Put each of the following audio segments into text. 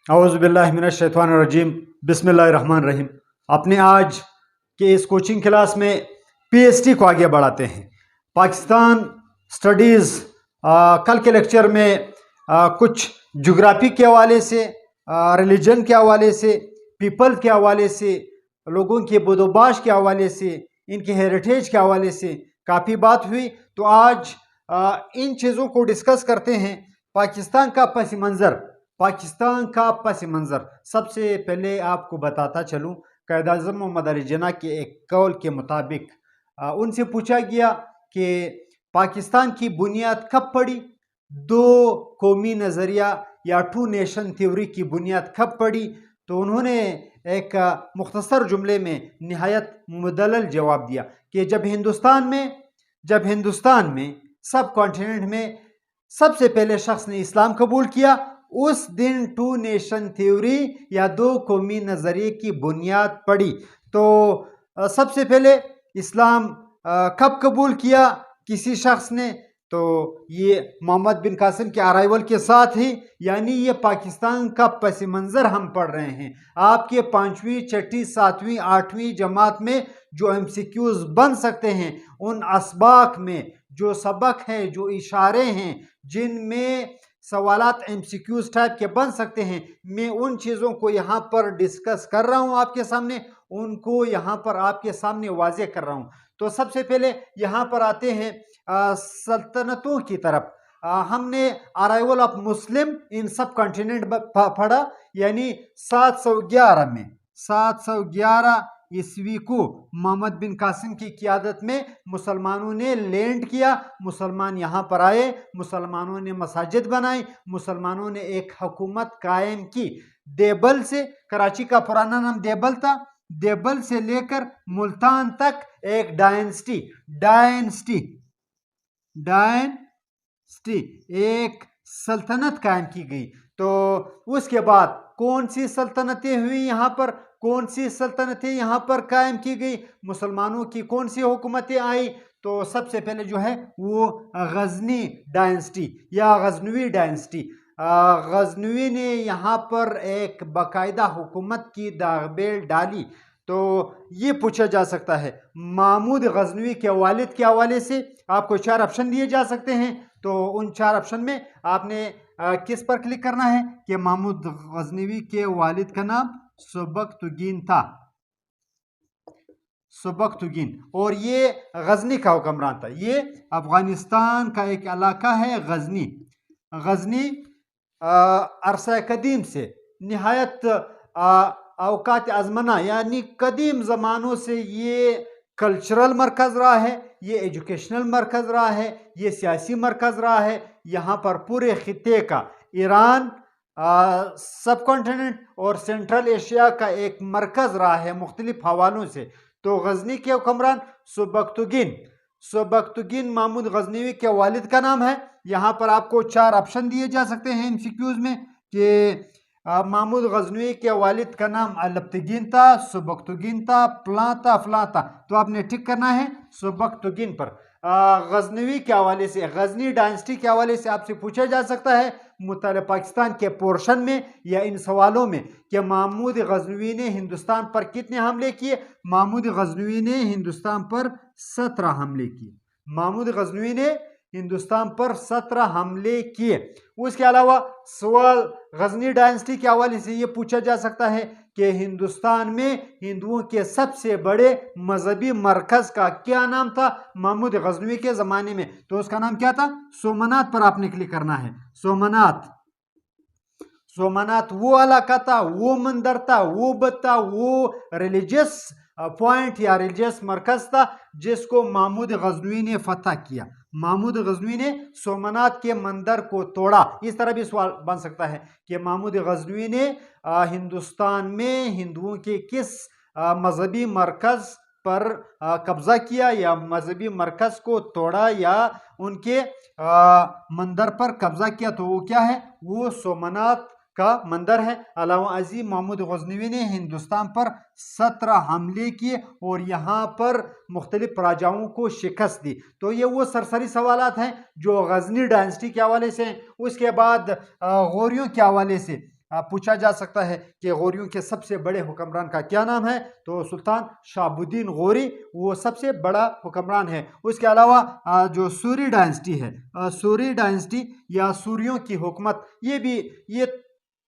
اعوذ باللہ من الشیطان الرجیم بسم اللہ الرحمن الرحیم۔ اپنے آج کے اس کوچنگ کلاس میں پی ایچ ڈی کو آگے بڑھاتے ہیں۔ پاکستان سٹڈیز کل کے لیکچر میں کچھ جغرافی کے حوالے سے، ریلیجن کے حوالے سے، پیپل کے حوالے سے، لوگوں کے بود و باش کے حوالے سے، ان کے ہیریٹیج کے حوالے سے کافی بات ہوئی۔ تو آج ان چیزوں کو ڈسکس کرتے ہیں۔ پاکستان کا پس منظر سب سے پہلے آپ کو بتاتا چلوں، قائد اعظم محمد علی جناح کے ایک قول کے مطابق ان سے پوچھا گیا کہ پاکستان کی بنیاد کب پڑی، دو قومی نظریہ یا ٹو نیشن تھیوری کی بنیاد کب پڑی؟ تو انہوں نے ایک مختصر جملے میں نہایت مدلل جواب دیا کہ جب ہندوستان میں سب کانٹیننٹ میں سب سے پہلے شخص نے اسلام قبول کیا، اس دن ٹو نیشن تھیوری یا دو قومی نظریے کی بنیاد پڑی۔ تو سب سے پہلے اسلام کب قبول کیا کسی شخص نے؟ تو یہ محمد بن قاسم کے ارائیول کے ساتھ ہی، یعنی یہ پاکستان کا پس منظر ہم پڑھ رہے ہیں۔ آپ کے 5ویں، 6ٹھی، 7ویں، 8ویں جماعت میں جو ایم سی کیوز بن سکتے ہیں، ان اسباق میں جو سبق ہے، جو اشارے ہیں، جن میں سوالات ایم سی کیوز ٹائپ کے بن سکتے ہیں، میں ان چیزوں کو یہاں پر ڈسکس کر رہا ہوں آپ کے سامنے، ان کو یہاں پر آپ کے سامنے واضح کر رہا ہوں۔ تو سب سے پہلے یہاں پر آتے ہیں سلطنتوں کی طرف۔ ہم نے arrival of Muslim in sub continent پڑھا، یعنی 711 عیسوی کو محمد بن قاسم کی قیادت میں مسلمانوں نے لینڈ کیا، مسلمان یہاں پر آئے، مسلمانوں نے مساجد بنائی، مسلمانوں نے ایک حکومت قائم کی۔ دیبل سے، کراچی کا پرانا نام دیبل تھا، دیبل سے لے کر ملتان تک ایک ڈائنسٹی ایک سلطنت قائم کی گئی۔ تو اس کے بعد کون سی سلطنتیں ہوئی یہاں پر، کون سی سلطنتیں یہاں پر قائم کی گئی، مسلمانوں کی کون سی حکومتیں آئی؟ تو سب سے پہلے جو ہے وہ غزنی ڈائنسٹی یا غزنوی ڈائنسٹی، غزنوی نے یہاں پر ایک باقاعدہ حکومت کی داغ ڈالی۔ تو یہ پوچھا جا سکتا ہے محمود غزنوی کے والد کے حوالے سے آپ کو 4 آپشن دیے جا سکتے ہیں۔ تو ان 4 آپشن میں آپ نے کس پر کلک کرنا ہے کہ محمود غزنوی کے والد کا نام سبکتگین تھا، اور یہ غزنی کا حکمران تھا۔ یہ افغانستان کا ایک علاقہ ہے غزنی عرصہ قدیم سے، نہایت اوقات ازمنہ یعنی قدیم زمانوں سے یہ کلچرل مرکز رہا ہے، یہ ایجوکیشنل مرکز رہا ہے، یہ سیاسی مرکز رہا ہے۔ یہاں پر پورے خطے کا، ایران، سب کانٹیننٹ اور سینٹرل ایشیا کا ایک مرکز رہا ہے مختلف حوالوں سے۔ تو غزنی کے حکمران سبکتگین محمود غزنوی کے والد کا نام ہے۔ یہاں پر آپ کو 4 آپشن دیے جا سکتے ہیں ایم سی کیوز میں کہ محمود غزنوی کے والد کا نام البتگین تھا، سبکتگین تھا، فلاں تھا۔ تو آپ نے ٹک کرنا ہے سبکتگین پر۔ غزنوی کے حوالے سے، غزنی ڈائنسٹی کے حوالے سے آپ سے پوچھا جا سکتا ہے مطالعہ پاکستان کے پورشن میں یا ان سوالوں میں کہ محمود غزنوی نے ہندوستان پر کتنے حملے کیے؟ محمود غزنوی نے ہندوستان پر 17 حملے کیے۔ محمود غزنوی نے ہندوستان پر 17 حملے کیے۔ اس کے علاوہ سوال غزنی ڈائنسٹی کے حوالے سے یہ پوچھا جا سکتا ہے کہ ہندوستان میں ہندوؤں کے سب سے بڑے مذہبی مرکز کا کیا نام تھا محمود غزنوی کے زمانے میں؟ تو اس کا نام کیا تھا؟ سومنات پر آپ نے کلک کرنا ہے۔ سومنات وہ علاقہ تھا، وہ مندر تھا، وہ بت تھا، وہ ریلیجیس پوائنٹ یا ریلیجیس مرکز تھا جس کو محمود غزنوی نے فتح کیا۔ محمود غزنوی نے سومنات کے مندر کو توڑا۔ اس طرح بھی سوال بن سکتا ہے کہ محمود غزنوی نے ہندوستان میں ہندوؤں کے کس مذہبی مرکز پر قبضہ کیا یا مذہبی مرکز کو توڑا یا ان کے مندر پر قبضہ کیا؟ تو وہ کیا ہے؟ وہ سومنات کا مندر ہے۔ علاوہ ازیں محمود غزنوی نے ہندوستان پر 17 حملے کیے اور یہاں پر مختلف راجاؤں کو شکست دی۔ تو یہ وہ سرسری سوالات ہیں جو غزنی ڈائنسٹی کے حوالے سے ہیں۔ اس کے بعد غوریوں کے حوالے سے पूछा जा सकता है कि गौरियों के सबसे बड़े हुक्मरान का क्या नाम है, तो सुल्तान शहाबुद्दीन गौरी वो सबसे बड़ा हुक्मरान है। उसके अलावा जो सूरी डायनेस्टी है, सूरी डायनेस्टी या सूरियों की हुकूमत, ये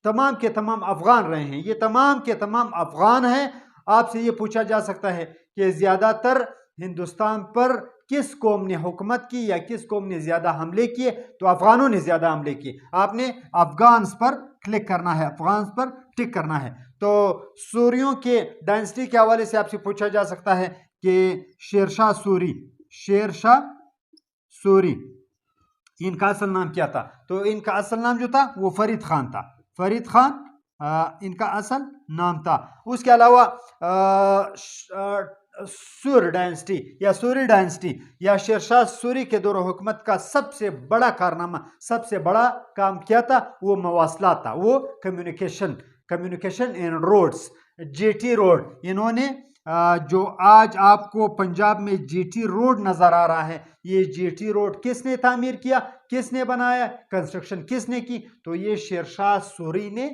तमाम के तमाम अफगान रहे हैं, ये तमाम के तमाम अफगान हैं। आपसे ये पूछा जा सकता है कि ज़्यादातर हिंदुस्तान पर किस कौम ने हुकूमत की या किस कौम ने ज़्यादा हमले किए, तो अफ़गानों ने ज़्यादा हमले किए। आपने अफ़गान्स पर क्लिक करना है, अफ़गान्स पर टिक करना है। तो सूरियों के डायनेस्टी के हवाले से आपसे पूछा जा सकता है कि शेरशाह सूरी इनका असल नाम क्या था, तो इनका असल नाम जो था वो फरीद खान था, फरीद खान इनका असल नाम था। उसके अलावा सूर डायनेस्टी या सूरी डायनेस्टी या शेरशाह सूरी के दौर हुकूमत का सबसे बड़ा कारनामा, सबसे बड़ा काम क्या था, वो मवासलात था, वो communication and roads, GT road. इन्होंने जो आज आपको पंजाब में जीटी रोड नज़र आ रहा है, ये जीटी रोड किसने तामीर किया, किसने बनाया, कंस्ट्रक्शन किसने की, तो ये शेरशाह सूरी ने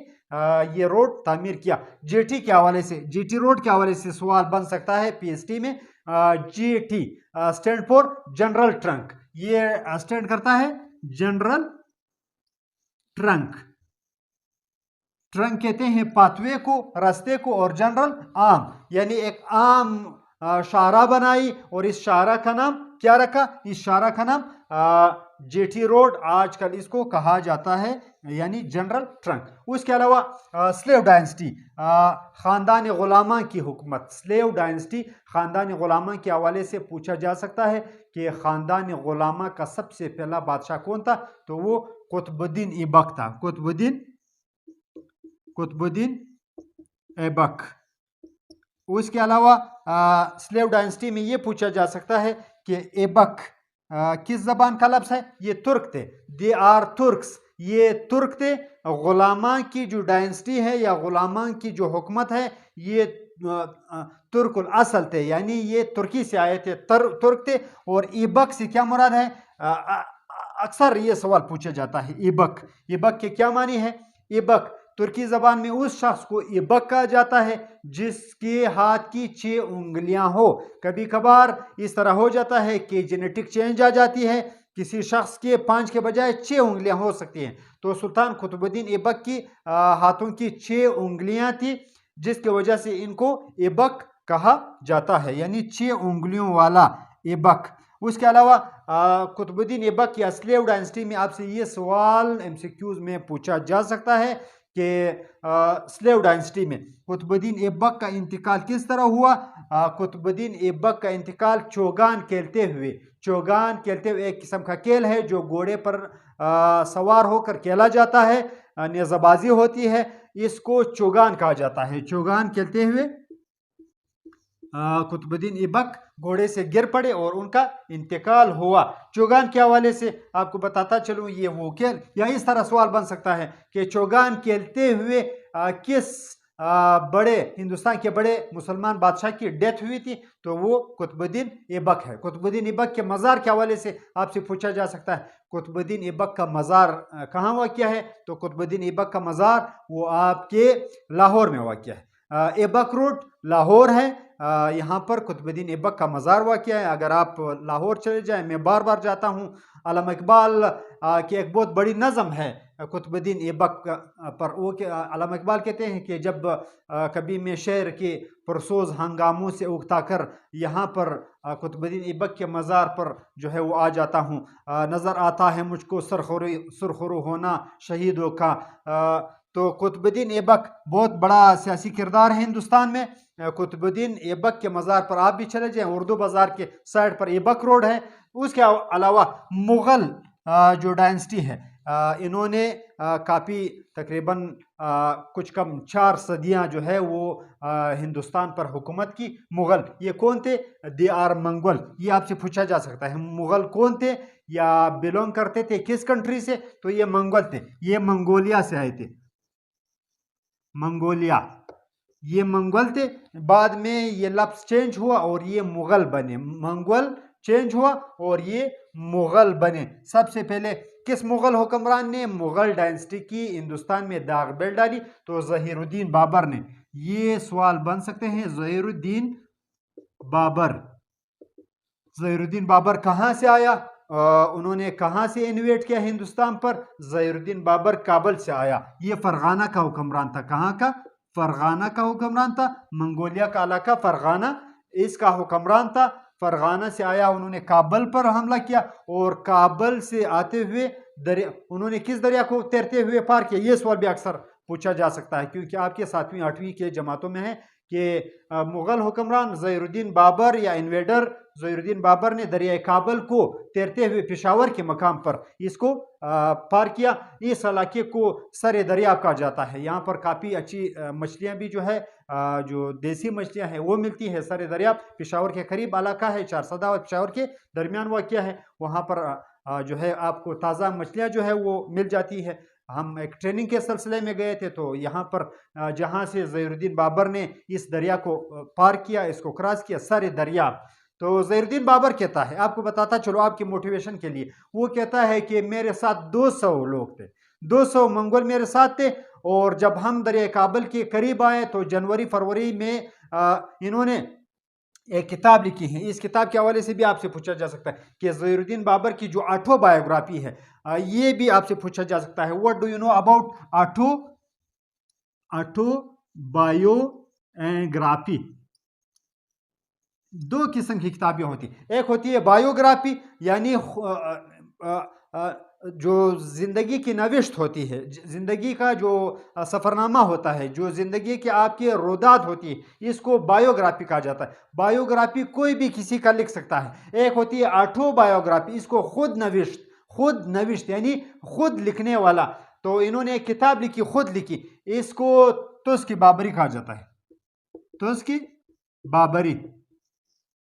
ये रोड तामीर किया। जीटी के हवाले से, जीटी रोड के हवाले से सवाल बन सकता है पीएचडी में। GT stand for general trunk, ये स्टैंड करता है जनरल ट्रंक। ट्रंक कहते हैं पाथवे को, रास्ते को, और जनरल आम, यानी एक आम शाहरा बनाई और इस शाहरा का नाम क्या रखा, इस शाहरा का नाम जेटी रोड आजकल इसको कहा जाता है, यानी जनरल ट्रंक। उसके अलावा स्लेव डायनेस्टी, ख़ानदान गुलामा की हुकूमत, स्लेव डायनेस्टी ख़ानदान गुलामा के हवाले से पूछा जा सकता है कि ख़ानदान गुलामा का सबसे पहला बादशाह कौन था, तो वो कुतुबुद्दीन ऐबक था, कुतुबुद्दीन ऐबक। उसके अलावा स्लेव डायनेस्टी में ये पूछा जा सकता है कि ऐबक किस ज़बान का लफ्ज़ है, ये तुर्क थे, दे आर तुर्क्स, ये तुर्क थे। गुलामा की जो डायनेस्टी है या गुलामा की जो हुकूमत है ये तुर्कुल असल थे, यानी ये तुर्की से आए थे, तुर्क थे। और ऐबक से क्या मुराद है, अक्सर ये सवाल पूछा जाता है, ऐबक के क्या मानी है। ऐबक तुर्की ज़बान में उस शख्स को ऐबक कहा जाता है जिसके हाथ की 6 उंगलियां हो। कभी कभार इस तरह हो जाता है कि जेनेटिक चेंज आ जाती है, किसी शख्स के 5 के बजाय 6 उंगलियां हो सकती हैं। तो सुल्तान कुतुबुद्दीन ऐबक की हाथों की 6 उंगलियां थी, जिसकी वजह से इनको ऐबक कहा जाता है, यानी 6 उंगलियों वाला ऐबक। उसके अलावा कुतुबुद्दीन ऐबक या स्लेव डायनेस्टी में आपसे ये सवाल एमसीक्यूज में पूछा जा सकता है कि स्लेव डायनेस्टी में कुतुबुद्दीन ऐबक का इंतकाल किस तरह हुआ। कुतुबुद्दीन ऐबक का इंतकाल चौगान खेलते हुए एक किस्म का खेल है जो घोड़े पर सवार होकर खेला जाता है, नेज़ाबाजी होती है, इसको चौगान कहा जाता है। चौगान खेलते हुए कुतुबुद्दीन ऐबक घोड़े से गिर पड़े और उनका इंतकाल हुआ। चौगान के हवाले से आपको बताता चलूँ, ये वो खेल, या इस तरह सवाल बन सकता है कि चौगान खेलते हुए किस बड़े हिंदुस्तान के बड़े मुसलमान बादशाह की डेथ हुई थी, तो वो कुतुबुद्दीन ऐबक है। कुतुबुद्दीन ऐबक के मज़ार के हवाले से आपसे पूछा जा सकता है, कुतुबुद्दीन ऐबक का मज़ार कहाँ वाक़या है, तो कुतुबुद्दीन ऐबक का मज़ार वो आपके लाहौर में वाक़या है। ऐबक रोड लाहौर है, यहाँ पर कुतुबुद्दीन ऐबक का मज़ार वाक़या है। अगर आप लाहौर चले जाएं, मैं बार बार जाता हूँ, अल्लामा इकबाल की एक बहुत बड़ी नज़म है कुतुबुद्दीन ऐबक पर। वो अल्लामा इकबाल कहते हैं कि जब कभी मैं शहर के पुरसोज हंगामों से उगता कर यहाँ पर कुतुबुद्दीन ऐबक के मज़ार पर जो है वो आ जाता हूँ, नज़र आता है मुझको सुरखरू होना शहीदों का। तो कुतुबुद्दीन ऐबक बहुत बड़ा सियासी किरदार है हिंदुस्तान में। कुतुबुद्दीन ऐबक के मज़ार पर आप भी चले जाएं, उर्दू बाज़ार के साइड पर ऐबक रोड है। उसके अलावा मुग़ल जो डायनेस्टी है, इन्होंने काफ़ी तकरीबन कुछ कम 4 सदियां जो है वो हिंदुस्तान पर हुकूमत की। मुग़ल ये कौन थे, दे आर मंगोल। ये आपसे पूछा जा सकता है मुग़ल कौन थे या बिलोंग करते थे किस कंट्री से, तो ये मंगोल थे, ये मंगोलिया से आए थे, मंगोलिया, ये मंगोल थे। बाद में ये लफ्ज़ चेंज हुआ और ये मुग़ल बने, मंगोल चेंज हुआ और ये मुग़ल बने। सबसे पहले किस मुग़ल हुक्मरान ने मुग़ल डायनेस्टी की हिंदुस्तान में दाग बेल डाली? तो ज़हीरुद्दीन बाबर ने। ये सवाल बन सकते हैं, ज़हीरुद्दीन बाबर। ज़हीरुद्दीन बाबर कहाँ से आया? उन्होंने कहाँ से इन्वेट किया हिंदुस्तान पर? ज़हीरुद्दीन बाबर काबल से आया। ये फरगाना का हुक्मरान था। कहाँ का? फरगाना का हुक्मरान था। मंगोलिया का इलाका फरगाना, इसका हुक्मरान था। फरगाना से आया, उन्होंने काबल पर हमला किया और काबल से आते हुए दरिया, उन्होंने किस दरिया को तैरते हुए पार किया? ये सवाल भी अक्सर पूछा जा सकता है, क्योंकि आपके 7वीं 8वीं के जमातों में है कि मुग़ल हुक्मरान ज़हीरुद्दीन बाबर या इन्वेडर ज़हीरुद्दीन बाबर ने दरिया काबल को तैरते हुए पेशावर के मकाम पर इसको पार किया। इस इलाके को सर दरिया कहा जाता है। यहाँ पर काफ़ी अच्छी मछलियाँ भी जो है, जो देसी मछलियाँ हैं वो मिलती है। सर दरिया पेशावर के करीब इलाका है, चारसदा और पेशावर के दरमियान वाक़या है। वहाँ पर जो है आपको ताज़ा मछलियाँ जो है वो मिल जाती है। हम एक ट्रेनिंग के सिलसिले में गए थे, तो यहाँ पर जहाँ से ज़हीरुद्दीन बाबर ने इस दरिया को पार किया, इसको क्रॉस किया, सर दरिया। तो ज़हीरुद्दीन बाबर कहता है, आपको बताता चलो आपकी मोटिवेशन के लिए, वो कहता है कि मेरे साथ 200 लोग थे, 200 मंगोल मेरे साथ थे, और जब हम दरिया काबल के करीब आए तो जनवरी फरवरी में इन्होंने एक किताब लिखी है। इस किताब के हवाले से भी आपसे पूछा जा सकता है कि ज़हीरुद्दीन बाबर की जो ऑटोबायोग्राफी है, ये भी आपसे पूछा जा सकता है। What do you know about autobiography? दो किस्म की किताबें होती, एक होती है बायोग्राफी, यानी जो ज़िंदगी की नविश्त होती है, ज़िंदगी का जो सफ़रनामा होता है, जो ज़िंदगी के आपके रोदात होती है, इसको बायोग्राफी कहा जाता है। बायोग्राफी कोई भी किसी का लिख सकता है। एक होती है ऑटोबायोग्राफी, इसको खुद नविश्त यानी खुद लिखने वाला। तो इन्होंने एक किताब लिखी, खुद लिखी, इसको तुज़ की बाबरी कहा जाता है। तुज़ की बाबरी,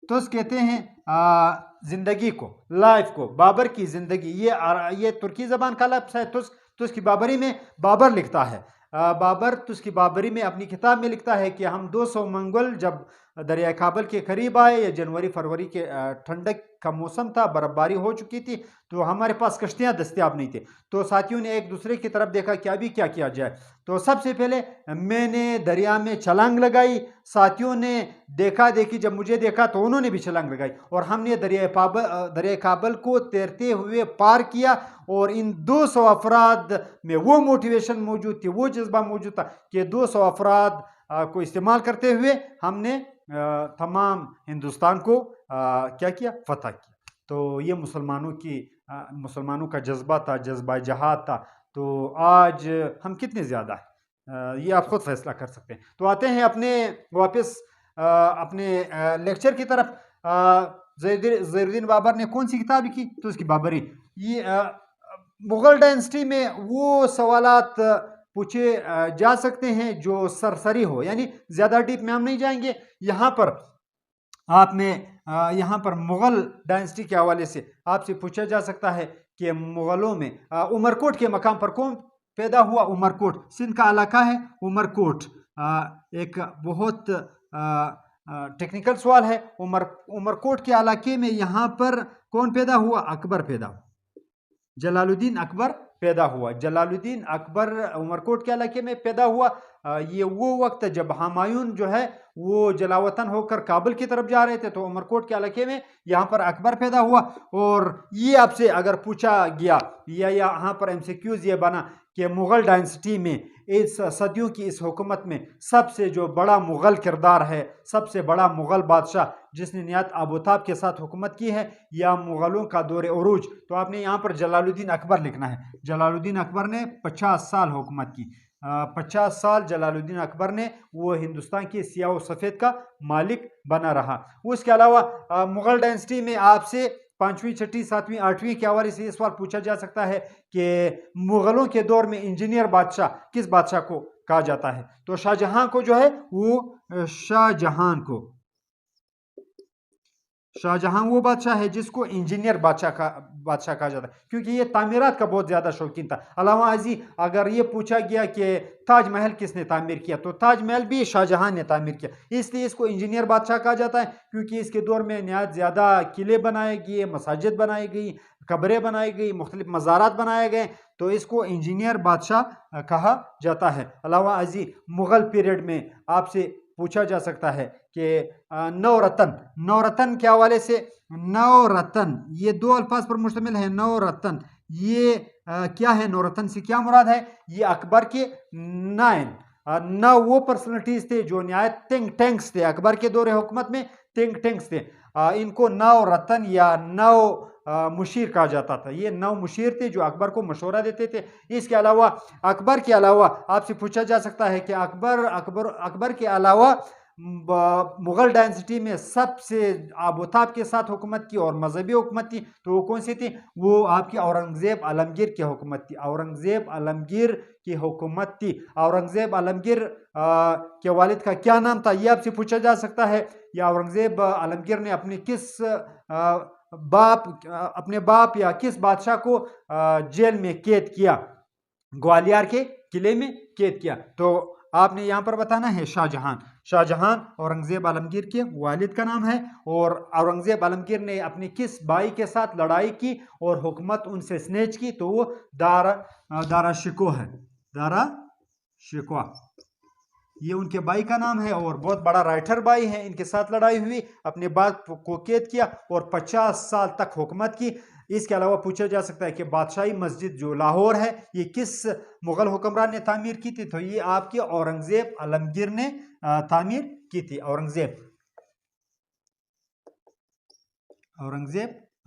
तुज़ कहते हैं जिंदगी को, लाइफ को, बाबर की जिंदगी। ये तुर्की ज़बान का लफ्ज़ है तुज़ की बाबरी में बाबर लिखता है। बाबर तुज़ की बाबरी में अपनी किताब में लिखता है कि हम 200 मंगोल जब दरिया काबल के करीब आए, या जनवरी फरवरी के ठंडक का मौसम था, बर्फ़बारी हो चुकी थी, तो हमारे पास कश्तियाँ दस्तयाब नहीं थी। तो साथियों ने एक दूसरे की तरफ देखा कि अभी क्या किया जाए। तो सबसे पहले मैंने दरिया में छलांग लगाई, साथियों ने देखी, जब मुझे देखा तो उन्होंने भी छलांग लगाई, और हमने दरिया काबल को तैरते हुए पार किया। और इन 200 अफराद में वो मोटिवेशन मौजूद थी, वो जज्बा मौजूद था कि 200 अफराद को इस्तेमाल करते हुए हमने तमाम हिंदुस्तान को क्या किया? फतह किया। तो ये मुसलमानों का जज्बा था, जज्बा जहाद था। तो आज हम कितने ज़्यादा हैं, ये आप खुद फैसला कर सकते हैं। तो आते हैं वापस अपने लेक्चर की तरफ। ज़हीरुद्दीन बाबर ने कौन सी किताब लिखी? तो उसकी बाबरी। ये मुग़ल डायनेस्टी में वो सवालात पूछे जा सकते हैं जो सरसरी हो, यानी ज़्यादा डीप में हम नहीं जाएंगे। यहाँ पर मुग़ल डायनेस्टी के हवाले से आपसे पूछा जा सकता है कि मुग़लों में उमरकोट के मकाम पर कौन पैदा हुआ? उमरकोट सिंध का इलाका है। उमरकोट एक बहुत टेक्निकल सवाल है। उमरकोट के इलाके में यहाँ पर कौन पैदा हुआ? अकबर पैदा हुआ, जलालुद्दीन अकबर पैदा हुआ। जलालुद्दीन अकबर उमरकोट के इलाके में पैदा हुआ। ये वो वक्त जब हुमायूं जो है वो जलावतन होकर काबुल की तरफ जा रहे थे, तो उमरकोट के इलाके में यहाँ पर अकबर पैदा हुआ। और ये आपसे अगर पूछा गया, या यहाँ पर एमसीक्यूज ये बना कि मुग़ल डायनेस्टी में इस सदियों की इस हुकूमत में सबसे जो बड़ा मुग़ल किरदार है, सबसे बड़ा मुग़ल बादशाह जिसने निहायत आबोताब के साथ हुकूमत की है, या मुग़लों का दौर उरूज, तो आपने यहाँ पर जलालुद्दीन अकबर लिखना है। जलालुद्दीन अकबर ने 50 साल हुकूमत की। 50 साल जलालुद्दीन अकबर ने वो हिंदुस्तान की सियाह और सफ़ेद का मालिक बना रहा। उसके अलावा मुग़ल डायनेस्टी में आपसे 5वीं 6वीं 7वीं 8वीं के हवाले से ये सवाल पूछा जा सकता है कि मुग़लों के दौर में इंजीनियर बादशाह किस बादशाह को कहा जाता है? तो शाहजहां को जो है वो शाहजहां को शाहजहां वो बादशाह है जिसको इंजीनियर बादशाह कहा जाता है, क्योंकि ये तामीरात का बहुत ज़्यादा शौकीन था। अलावा अजी अगर ये पूछा गया कि ताजमहल किसने तामीर किया, तो ताजमहल भी शाहजहां ने तामीर किया, इसलिए इसको इंजीनियर बादशाह कहा जाता है, क्योंकि इसके दौर में नहायत ज़्यादा किले बनाए गए, मसाजिद बनाई गई, कब्रें बनाई गई, मुख्तलिफ मज़ारात बनाए गए, तो इसको इंजीनियर बादशाह कहा जाता है। अलावा अजी मुग़ल पीरियड में आपसे पूछा जा सकता है कि नवरत्न के हवाले से, नवरत्न ये दो अल्फाज पर मुश्तमिल है। नवरत्न ये क्या है, नवरत्न से क्या मुराद है? ये अकबर के 9 वो पर्सनलिटीज थे जो नहायत थिंक टैंक्स थे, अकबर के दौरे हुकूमत में थिंक टैंक्स थे, इनको नवरत्न या नव मुशीर कहा जाता था। ये 9 मुशीर थे जो अकबर को मशवरा देते थे। इसके अलावा अकबर के अलावा आपसे पूछा जा सकता है कि अकबर के अलावा मुग़ल डायनेस्टी में सबसे आबोताब के साथ हुकूमत की और मजहबी हुकूमत थी, तो वो कौन सी थी? वो आपकी औरंगज़ेब आलमगीर की हुकूमत थी। औरंगज़ेब आलमगीर की हुकूमत थी। औरंगज़ेब आलमगीर के वालिद का क्या नाम था, ये आपसे पूछा जा सकता है। या औरंगज़ेब आलमगीर ने अपने बाप या किस बादशाह को जेल में कैद किया, ग्वालियर के किले में कैद किया? तो आपने यहाँ पर बताना है शाहजहां औरंगज़ेब आलमगीर के वालिद का नाम है। और औरंगज़ेब आलमगीर ने अपने किस भाई के साथ लड़ाई की और हुकूमत उनसे स्नेच की? तो वो दारा शिको है, दारा शिकवा, ये उनके भाई का नाम है और बहुत बड़ा राइटर भाई है। इनके साथ लड़ाई हुई, अपने बाप को कैद किया और 50 साल तक हुकूमत की। इसके अलावा पूछा जा सकता है कि बादशाही मस्जिद जो लाहौर है ये किस मुग़ल हुक्मरान ने तामीर की थी? तो ये आपके औरंगज़ेब आलमगीर ने तामीर की थी। औरंगज़ेब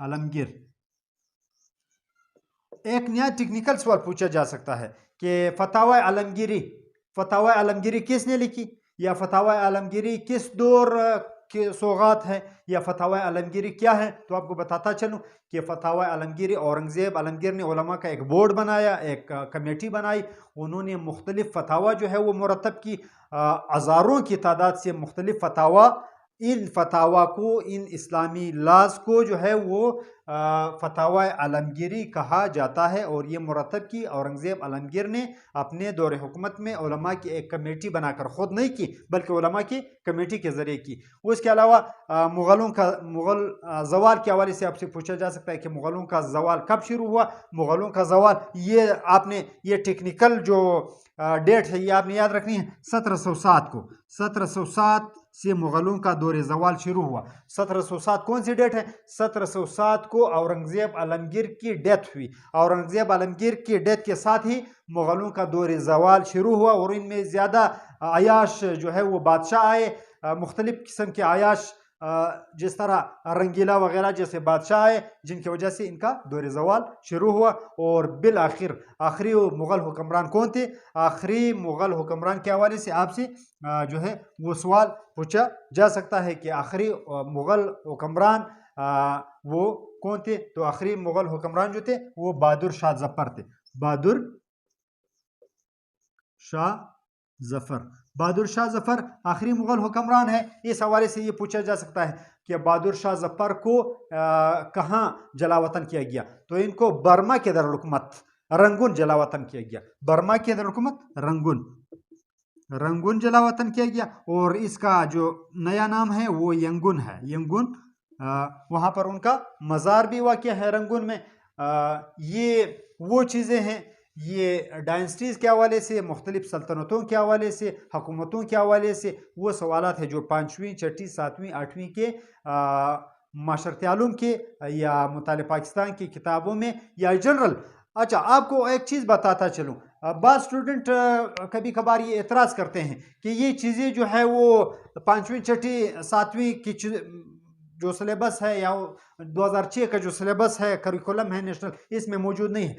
आलमगीर। एक नया टेक्निकल सवाल पूछा जा सकता है कि फतावा आलमगीरी किसने लिखी, या फतावा आलमगीरी किस दौर के सौगात है, या फतावा आलमगीरी क्या है? तो आपको बताता चलूं कि फतावा आलमगीरी, औरंगज़ेब आलमगीर ने उलमा का एक बोर्ड बनाया, एक कमेटी बनाई, उन्होंने मुख्तलिफ फतावा जो है वो मुरतब की, हज़ारों की तादाद से मुख्तलिफ फतावा, इन फतावा को, इन इस्लामी लाज को जो है वो फतावा आलमगीरी कहा जाता है। और ये मुरतब की औरंगज़ेब आलमगीर ने अपने दौर हुकूमत में उलमा की एक कमेटी बनाकर, ख़ुद नहीं की बल्कि उलमा की कमेटी के ज़रिए की। उसके अलावा मुग़ल ज़वाल के हवाले से आपसे पूछा जा सकता है कि मुग़लों का ज़वाल कब शुरू हुआ? मुग़लों का ज़वाल ये आपने ये टेक्निकल जो डेट है ये आपने याद रखनी है, 1707 को, 1707 से मुग़लों का दौर ज़वाल शुरू हुआ। 1707 कौन सी डेट है? 1707 को औरंगज़ेब आलमगीर की डेथ हुई। औरंगज़ेब आलमगीर की डेथ के साथ ही मुग़लों का दौर ज़वाल शुरू हुआ और इनमें ज़्यादा आयाश जो है वो बादशाह आए, मुख्तलिफ़ किस्म के आयाश, जिस तरह रंगीला वगैरह जैसे बादशाह आए, जिनकी वजह से इनका दौर ज़वाल शुरू हुआ। और बिल आखिरी मुग़ल हुक्मरान कौन थे? आखिरी मुग़ल हुक्मरान के हवाले से आपसे जो है वो सवाल पूछा जा सकता है कि आखिरी मुग़ल हुक्मरान वो कौन थे? तो आखिरी मुग़ल हुक्मरान जो थे वो बहादुर शाह ज़फ़र थे। बहादुर शाह ज़फ़र आखिरी मुग़ल हुक्मरान है। इस हवाले से ये पूछा जा सकता है कि बहादुर शाह ज़फ़र को कहाँ जलावतन किया गया? तो इनको बर्मा के दारुल-हुकूमत रंगून जलावतन किया गया। बर्मा के दारुल-हुकूमत रंगून जलावतन किया गया। और इसका जो नया नाम है वो यंगून है। यंगून वहाँ पर उनका मज़ार भी वाक़या है रंगून में। ये वो चीज़ें हैं, ये डायनेस्टीज़ के हवाले से, मुख्तलिफ सल्तनतों के हवाले से, हुकूमतों के हवाले से वो सवालात है जो 5वीं, 6ठी, 7वीं, 8वीं के माशरती आलूम के या मुताले पाकिस्तान की किताबों में या जनरल। अच्छा, आपको एक चीज़ बताता चलूँ, बाज़ स्टूडेंट कभी कभार ये एतराज़ करते हैं कि ये चीज़ें जो है वो 5वीं, 6ठी, 7वीं की जो सिलेबस है या 2006 का जो सिलेबस है, करिकुलम है नेशनल, इसमें मौजूद नहीं है।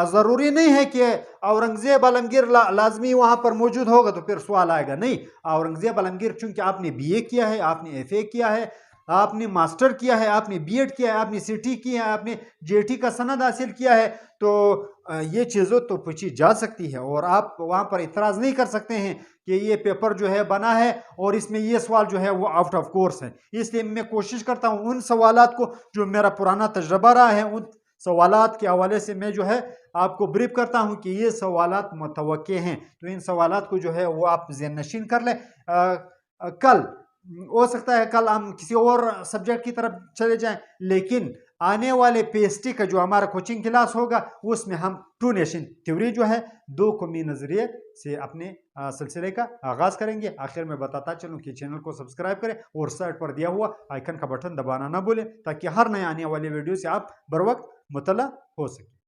ज़रूरी नहीं है कि औरंगज़ेब आलमगीर लाजमी वहाँ पर मौजूद होगा तो फिर सवाल आएगा, नहीं। औरंगज़ेब आलमगीर चूँकि आपने BA किया है, आपने FA किया है, आपने मास्टर किया है, आपने बीएड किया है, आपने सीटी किया है, आपने जेटी का सनद हासिल किया है, तो ये चीज़ों तो पूछी जा सकती है और आप वहाँ पर इतराज़ नहीं कर सकते हैं कि ये पेपर जो है बना है और इसमें ये सवाल जो है वो आउट ऑफ कोर्स है। इसलिए मैं कोशिश करता हूँ उन सवालात को, जो मेरा पुराना तजर्बा रहा है, उन सवालात के हवाले से मैं जो है आपको ब्रीफ करता हूँ कि ये सवालात मुतवक्के हैं, तो इन सवालात को जो है वो आप ज़हन नशीन कर लें। कल हो सकता है कल हम किसी और सब्जेक्ट की तरफ चले जाएं, लेकिन आने वाले पेस्टी का जो हमारा कोचिंग क्लास होगा उसमें हम टू नेशन थ्योरी जो है दो कौमी नज़रिए से अपने सिलसिले का आगाज़ करेंगे। आखिर में बताता चलूँ कि चैनल को सब्सक्राइब करें और साइड पर दिया हुआ आइकन का बटन दबाना ना भूलें, ताकि हर नए आने वाले वीडियो से आप बर वक्त मुतला हो सके।